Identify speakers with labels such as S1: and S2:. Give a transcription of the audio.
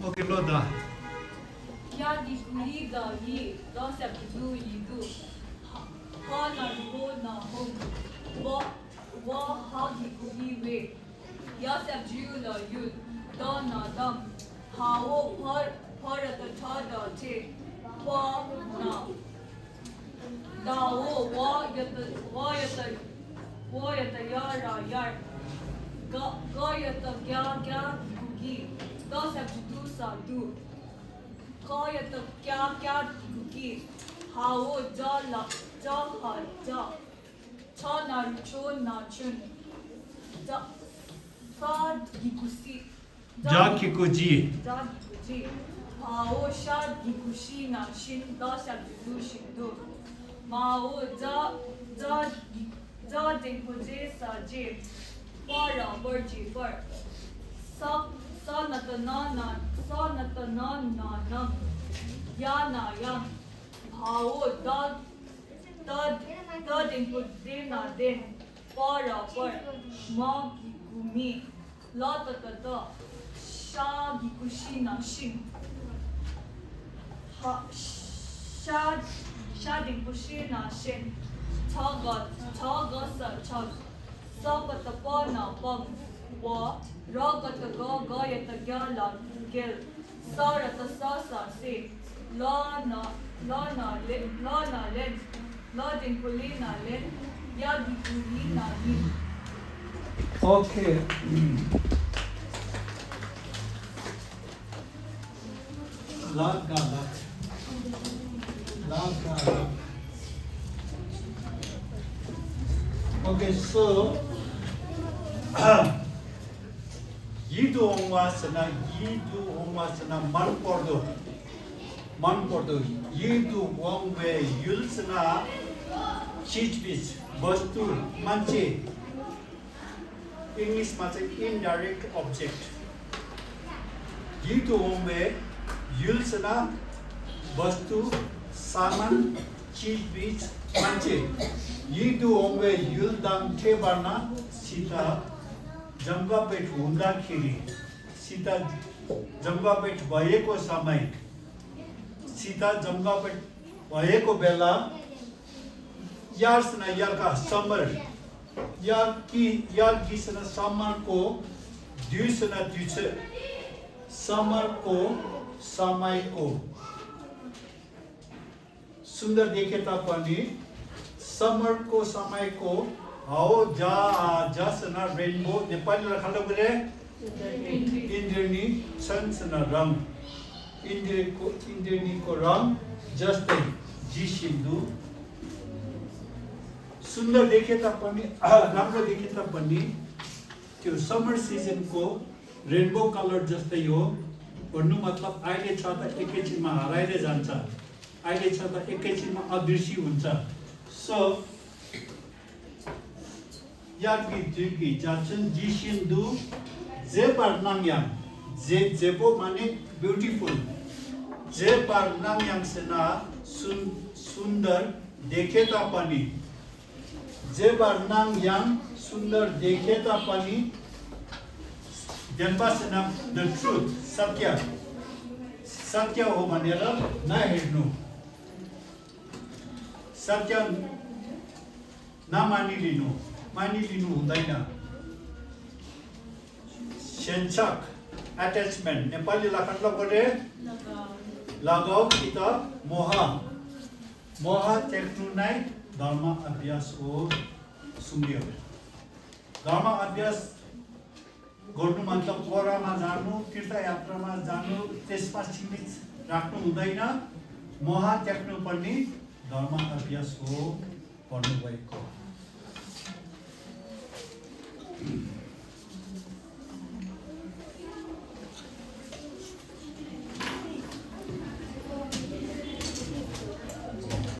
S1: Okay, Loda.
S2: Ya liga yi, da se du yi du. Ha na ho na ho. Wa ha gi we. Ya se ju la yu. Da na dam. Ha wo par ta ta da te. Pa na. Da wo wa ya ta ya ra yar. Ga ya ta gya gi. Da se du sa du. Kaya to kya ki hao ja la ja ha ja cha na cho na chun ja sa gikusi
S1: Ja Kikuji.
S2: hao sha gikushi na shin da sha du shin du mao ja ding ko je sa je para bar je par sa na ta na nam ya na yam hao da din ko de na den para par ma gi gumi la ta sha gi kushi na shin ha sha din kushi na shin cha ga sa pa ta pa na pam wa ra ga ta ya ta gya la gel sa ra ta sa se la na len la din ko le na len ya gi ku li na ni.
S1: Okay. Lag. Okay, so yidu ongwasana man pordo yidu wongwe yulsana chijbis vastu manche English ma चाहिँ indirect object yidu wongwe yulsana vastu saman chijbis manche yidu wongwe yuldam thebana sita जंगापेट हुँदाखेरि सीता जंगापेट भएको समय सीता जंगापेट भएको बेला यार्सना यारका summer यार गिसना समरको दुईसना दुईछ समरको समयको सुन्दर देखे तापनि समरको समयको हाओ जासना रेनबो नेपाली लेखाले गरे इन्द्रनी छन्सना रंग इन्द्रनीको रंग जस्तै जिसिन्दु सुन्दर देखे तापनि राम्रो देखे तापनि त्यो समर सिजनको रेनबो कलर जस्तै हो भन्नु मतलब अहिले छ त एकैछिनमा हराएर जान्छ अहिले छ त एकैछिनमा अदृश्य हुन्छ सो यागी जुगी जाचन जिसिन्दु जेपार नामयां जेपो माने ब्यूटीफुल जेपार नामयां सेना सुन्दर देखे तापनि जेपार नामयां सुन्दर देखे तापनि जनपासना द ट्रुथ सत्य हो भनेर नहेर्नु सत्य मानिलिनु हुँदैन सेन्सक अट्याचमेन्ट नेपाली लेखन गरे लगाउ कि त मोह त्यक्नु नै धर्म अभ्यास हो सुन्यो धर्म अभ्यास गर्नु मतलब कोरामा जानु तीर्थयात्रामा जानु त्यसमा सीमित राख्नु हुँदैन मोह त्याग्नु पर्ने धर्म अभ्यास हो भन्नुभएको